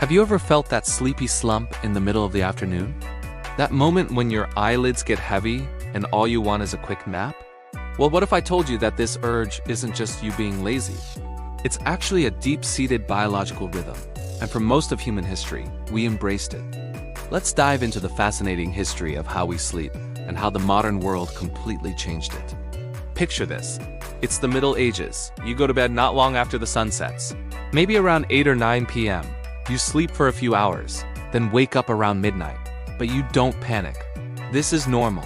Have you ever felt that sleepy slump in the middle of the afternoon? That moment when your eyelids get heavy and all you want is a quick nap? Well, what if I told you that this urge isn't just you being lazy? It's actually a deep-seated biological rhythm, and for most of human history, we embraced it. Let's dive into the fascinating history of how we sleep and how the modern world completely changed it. Picture this. It's the Middle Ages. You go to bed not long after the sun sets. Maybe around 8 or 9 p.m. You sleep for a few hours, then wake up around midnight. But you don't panic. This is normal.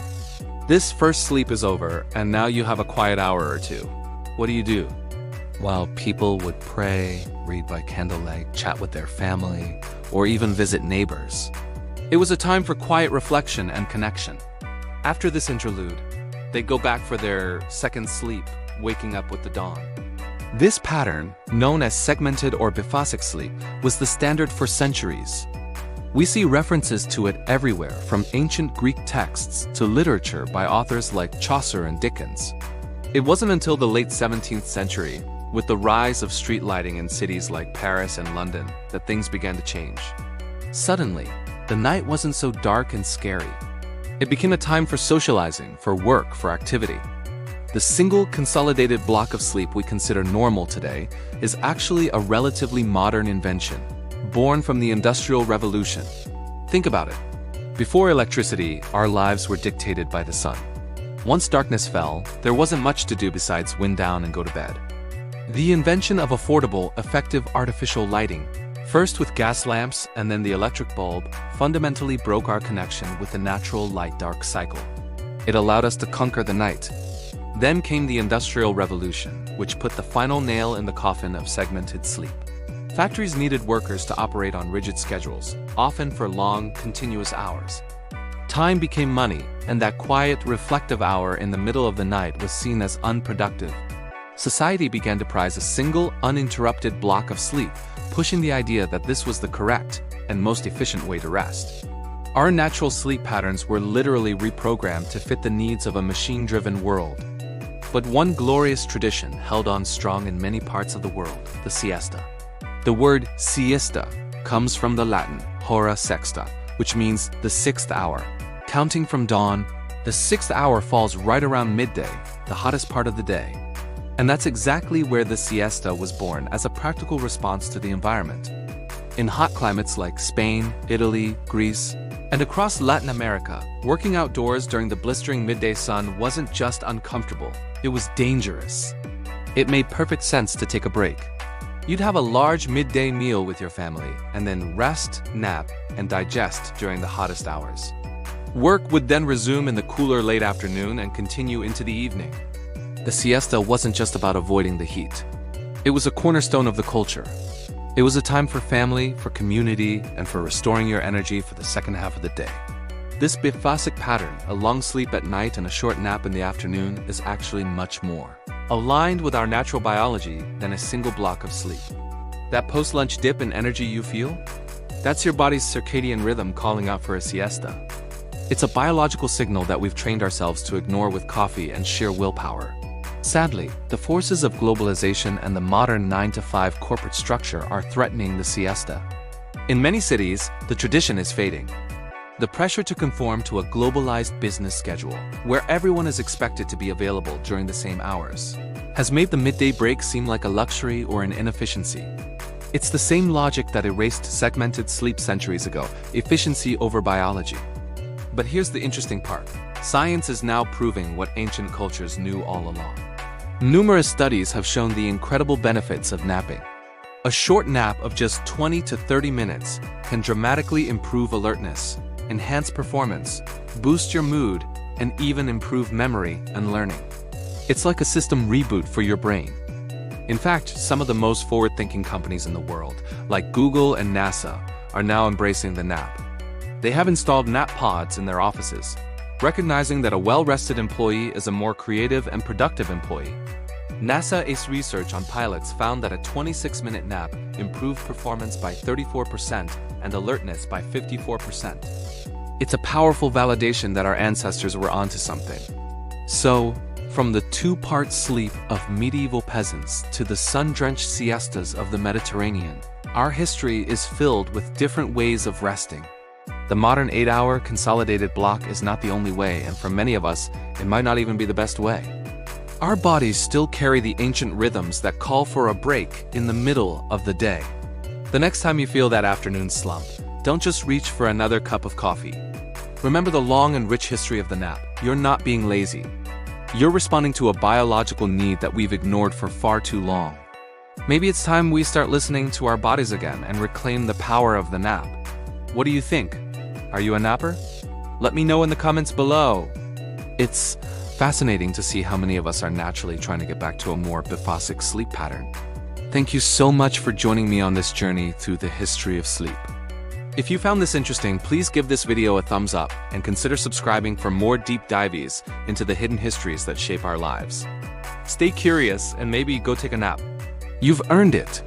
This first sleep is over, and now you have a quiet hour or two. What do? While people would pray, read by candlelight, chat with their family, or even visit neighbors. It was a time for quiet reflection and connection. After this interlude, they'd go back for their second sleep, waking up with the dawn. This pattern, known as segmented or biphasic sleep, was the standard for centuries. We see references to it everywhere, from ancient Greek texts to literature by authors like Chaucer and Dickens. It wasn't until the late 17th century, with the rise of street lighting in cities like Paris and London, that things began to change. Suddenly, the night wasn't so dark and scary. It became a time for socializing, for work, for activity. The single consolidated block of sleep we consider normal today is actually a relatively modern invention, born from the Industrial Revolution. Think about it. Before electricity, our lives were dictated by the sun. Once darkness fell, there wasn't much to do besides wind down and go to bed. The invention of affordable, effective artificial lighting, first with gas lamps and then the electric bulb, fundamentally broke our connection with the natural light-dark cycle. It allowed us to conquer the night. Then came the Industrial Revolution, which put the final nail in the coffin of segmented sleep. Factories needed workers to operate on rigid schedules, often for long, continuous hours. Time became money, and that quiet, reflective hour in the middle of the night was seen as unproductive. Society began to prize a single, uninterrupted block of sleep, pushing the idea that this was the correct and most efficient way to rest. Our natural sleep patterns were literally reprogrammed to fit the needs of a machine-driven world. But one glorious tradition held on strong in many parts of the world, the siesta. The word siesta comes from the Latin hora sexta, which means the sixth hour. Counting from dawn, the sixth hour falls right around midday, the hottest part of the day. And that's exactly where the siesta was born, as a practical response to the environment. In hot climates like Spain, Italy, Greece, and across Latin America, working outdoors during the blistering midday sun wasn't just uncomfortable, it was dangerous. It made perfect sense to take a break. You'd have a large midday meal with your family, and then rest, nap, and digest during the hottest hours. Work would then resume in the cooler late afternoon and continue into the evening. The siesta wasn't just about avoiding the heat. It was a cornerstone of the culture. It was a time for family, for community, and for restoring your energy for the second half of the day. This biphasic pattern, a long sleep at night and a short nap in the afternoon, is actually much more aligned with our natural biology than a single block of sleep. That post-lunch dip in energy you feel? That's your body's circadian rhythm calling out for a siesta. It's a biological signal that we've trained ourselves to ignore with coffee and sheer willpower. Sadly, the forces of globalization and the modern 9-to-5 corporate structure are threatening the siesta. In many cities, the tradition is fading. The pressure to conform to a globalized business schedule, where everyone is expected to be available during the same hours, has made the midday break seem like a luxury or an inefficiency. It's the same logic that erased segmented sleep centuries ago, efficiency over biology. But here's the interesting part. Science is now proving what ancient cultures knew all along. Numerous studies have shown the incredible benefits of napping. A short nap of just 20 to 30 minutes can dramatically improve alertness, enhance performance, boost your mood, and even improve memory and learning. It's like a system reboot for your brain. In fact, some of the most forward-thinking companies in the world, like Google and NASA, are now embracing the nap. They have installed nap pods in their offices, recognizing that a well-rested employee is a more creative and productive employee. NASA ACE research on pilots found that a 26-minute nap improved performance by 34% and alertness by 54%. It's a powerful validation that our ancestors were onto something. So, from the two-part sleep of medieval peasants to the sun-drenched siestas of the Mediterranean, Our history is filled with different ways of resting. The modern 8-hour consolidated block is not the only way, and for many of us, it might not even be the best way. Our bodies still carry the ancient rhythms that call for a break in the middle of the day. The next time you feel that afternoon slump, don't just reach for another cup of coffee. Remember the long and rich history of the nap. You're not being lazy. You're responding to a biological need that we've ignored for far too long. Maybe it's time we start listening to our bodies again and reclaim the power of the nap. What do you think? Are you a napper? Let me know in the comments below. It's fascinating to see how many of us are naturally trying to get back to a more biphasic sleep pattern. Thank you so much for joining me on this journey through the history of sleep. If you found this interesting, please give this video a thumbs up and consider subscribing for more deep dives into the hidden histories that shape our lives. Stay curious and maybe go take a nap. You've earned it.